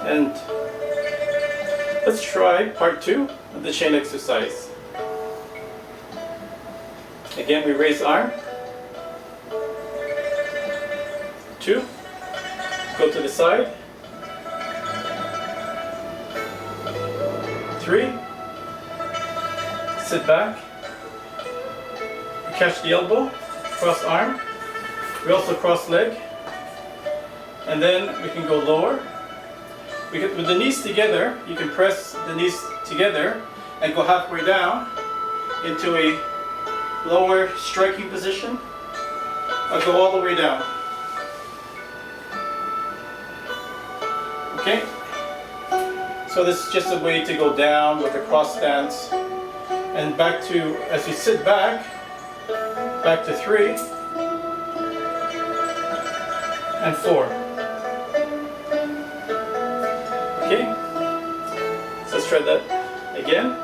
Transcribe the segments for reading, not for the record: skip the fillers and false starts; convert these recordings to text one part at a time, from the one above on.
And let's try part 2 of the chain exercise. Again, we raise arm. 2. Go to the side. 3. Sit back. Catch the elbow. Cross arm. We also cross leg. And then we can go lower. With the knees together, you can press the knees together and go halfway down into a lower striking position. Or go all the way down. Okay? So this is just a way to go down with a cross stance. And back to, as you sit back to 3 and 4. Okay? So let's try that again.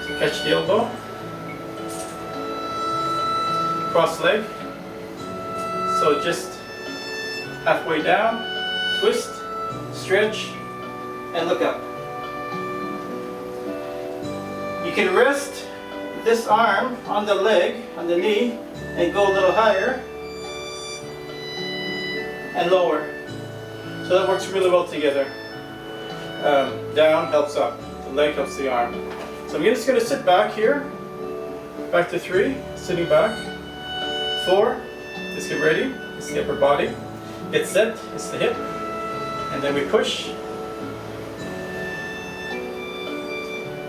So catch the elbow. Cross leg. So just halfway down, twist, stretch, and look up. You can rest this arm on the leg, on the knee, and go a little higher and lower. So that works really well together. Down helps up, the leg helps the arm. So I'm just going to sit back here, back to 3, sitting back. 4, let's get ready, it's the upper body. Get set, it's the hip. And then we push.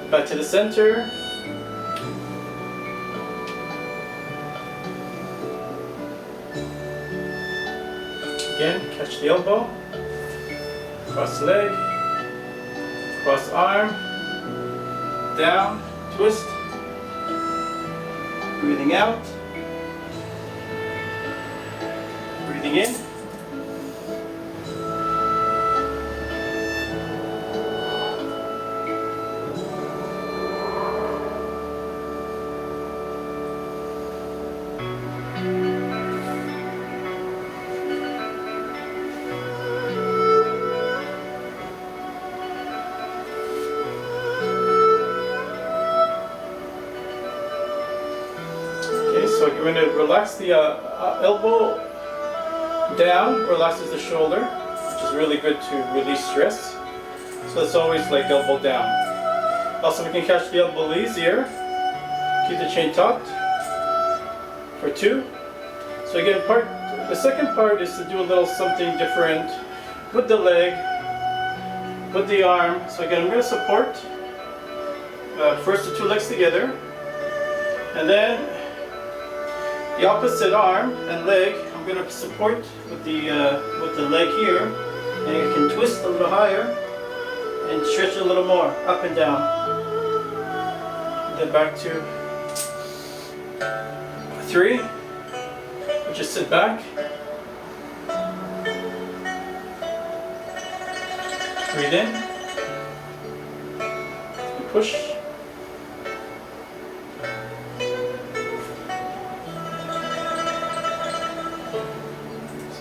Back to the center. Again, catch the elbow. Cross leg. Cross arm. Down, twist. Breathing out. Breathing in. Okay, so you're going to relax the elbow down, relaxes the shoulder, which is really good to release stress. So it's always like elbow down. Also, we can catch the elbow a little easier. Keep the chain taut for 2. So again, the second part is to do a little something different with the leg, with the arm. So again, I'm going to support first the 2 legs together, and then the opposite arm and leg, I'm going to support with the leg here, and you can twist a little higher and stretch a little more, up and down. And then back to 3. We just sit back. Breathe in. And push.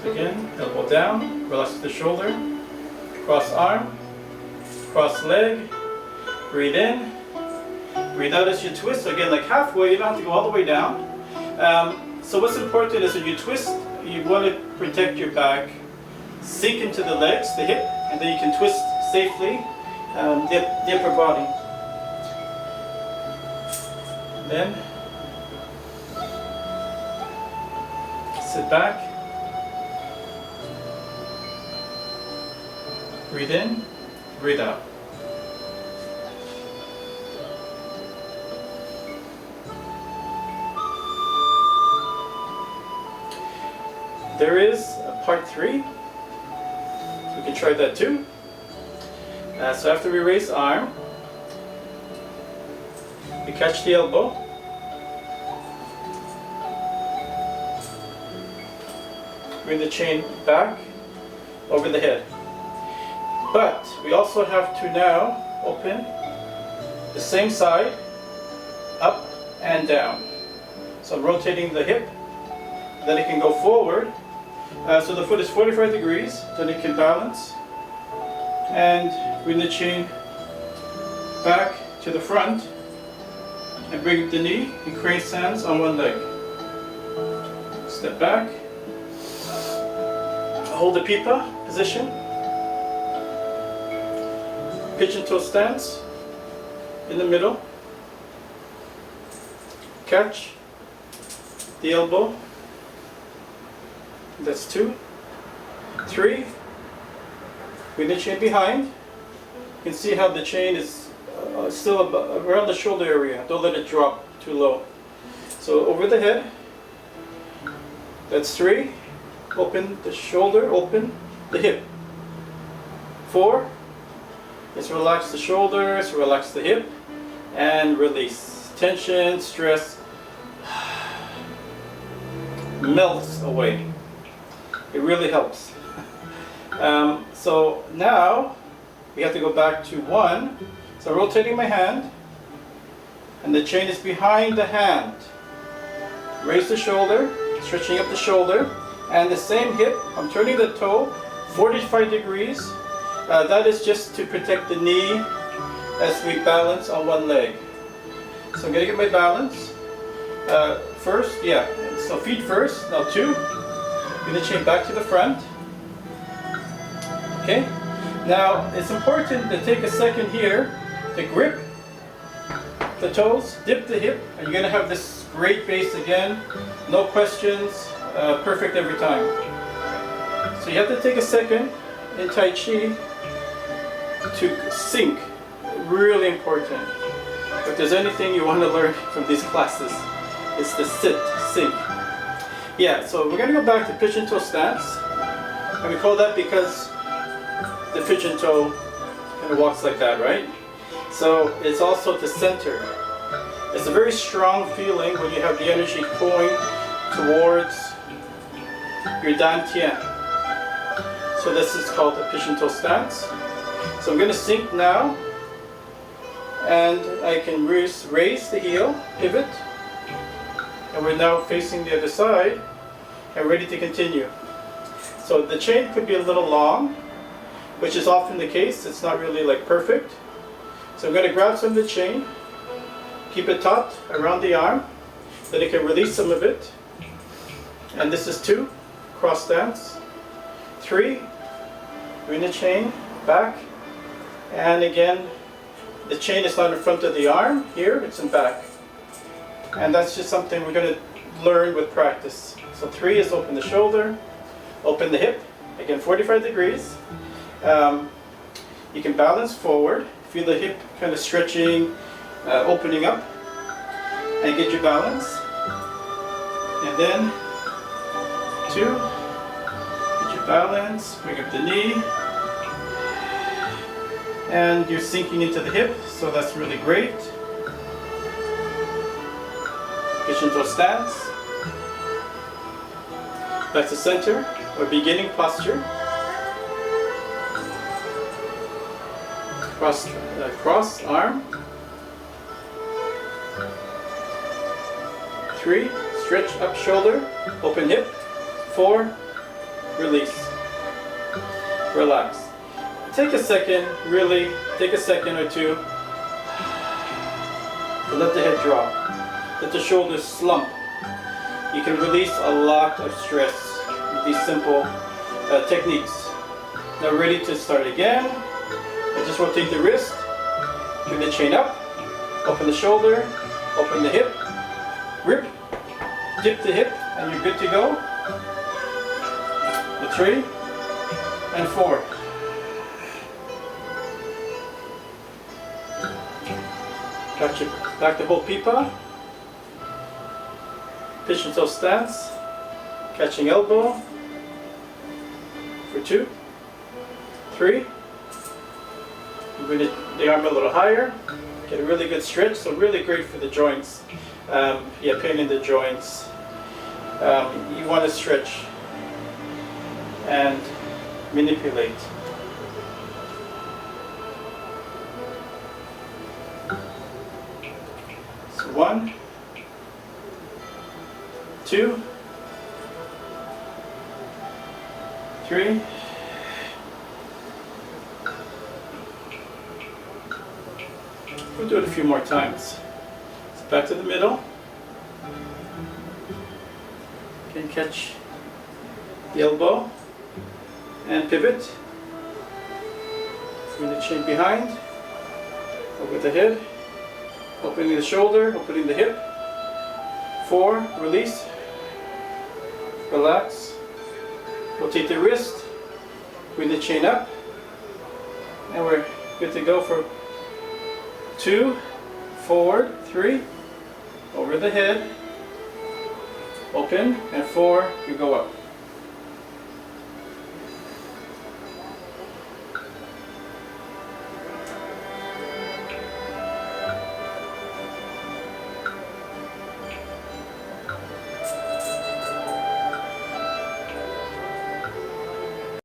Again, elbow down, relax the shoulder, cross arm, cross leg, breathe in, breathe out as you twist. So again, like halfway, you don't have to go all the way down. So what's important is when you twist, you want to protect your back, sink into the legs, the hip, and then you can twist safely the upper body. And then sit back. Breathe in, breathe out. There is a part 3. We can try that too. So after we raise arm, we catch the elbow. Bring the chain back over the head. But we also have to now open the same side, up and down. So I'm rotating the hip then it can go forward. So the foot is 45 degrees, then it can balance and bring the chain back to the front and bring the knee and crane stance on one leg. Step back, hold the pipa position, pigeon toe stance in the middle, catch the elbow, that's 2, 3, bring the chain behind. You can see how the chain is still around the shoulder area, don't let it drop too low. So over the head, that's 3, open the shoulder, open the hip. 4, let's relax the shoulders, relax the hip, and release. Tension, stress melts away. It really helps. So now we have to go back to 1. So rotating my hand, and the chain is behind the hand. Raise the shoulder, stretching up the shoulder, and the same hip. I'm turning the toe 45 degrees. That is just to protect the knee as we balance on one leg. So I'm going to get my balance. First, so feet first, now 2. Bring the chain back to the front. Okay, now it's important to take a second here to grip the toes, dip the hip, and you're going to have this great base again, no questions, perfect every time. So you have to take a second in Tai Chi to sink, really important. If there's anything you want to learn from these classes, it's the sit, sink. Yeah, so we're going to go back to pigeon toe stance, and we call that because the pigeon toe kind of walks like that, right? So it's also to center. It's a very strong feeling when you have the energy going towards your dantian. So this is called the pigeon toe stance. So I'm going to sink now, and I can raise the heel, pivot, and we're now facing the other side and ready to continue. So the chain could be a little long, which is often the case. It's not really like perfect. So I'm going to grab some of the chain, keep it taut around the arm, then I can release some of it. And this is 2, cross stance. 3, bring the chain back, and again, the chain is not in front of the arm here, it's in back. And that's just something we're going to learn with practice. So 3 is open the shoulder, open the hip, again 45 degrees. You can balance forward, feel the hip kind of stretching, opening up, and get your balance. And then 2, get your balance, bring up the knee, and you're sinking into the hip, so that's really great. Pigeon toe stance. Back to center, or beginning posture. Cross arm. 3, stretch up shoulder, open hip. 4, release. Relax. Take a second, really, take a second or 2 to let the head drop. Let the shoulders slump. You can release a lot of stress with these simple techniques. Now ready to start again. I just rotate the wrist, bring the chain up, open the shoulder, open the hip, grip, dip the hip, and you're good to go. The 3 and 4. Back to hold pipa. Pigeon toe stance. Catching elbow. For 2, 3. Bring the arm a little higher. Get a really good stretch. So really great for the joints. Pain in the joints. You want to stretch and manipulate. So 1, 2, 3. We'll do it a few more times. So back to the middle. Can catch the elbow and pivot. Bring the chin behind, over the head, opening the shoulder, opening the hip. 4, release, relax, rotate the wrist, bring the chain up, and we're good to go for 2, forward, 3, over the head, open, and 4, you go up.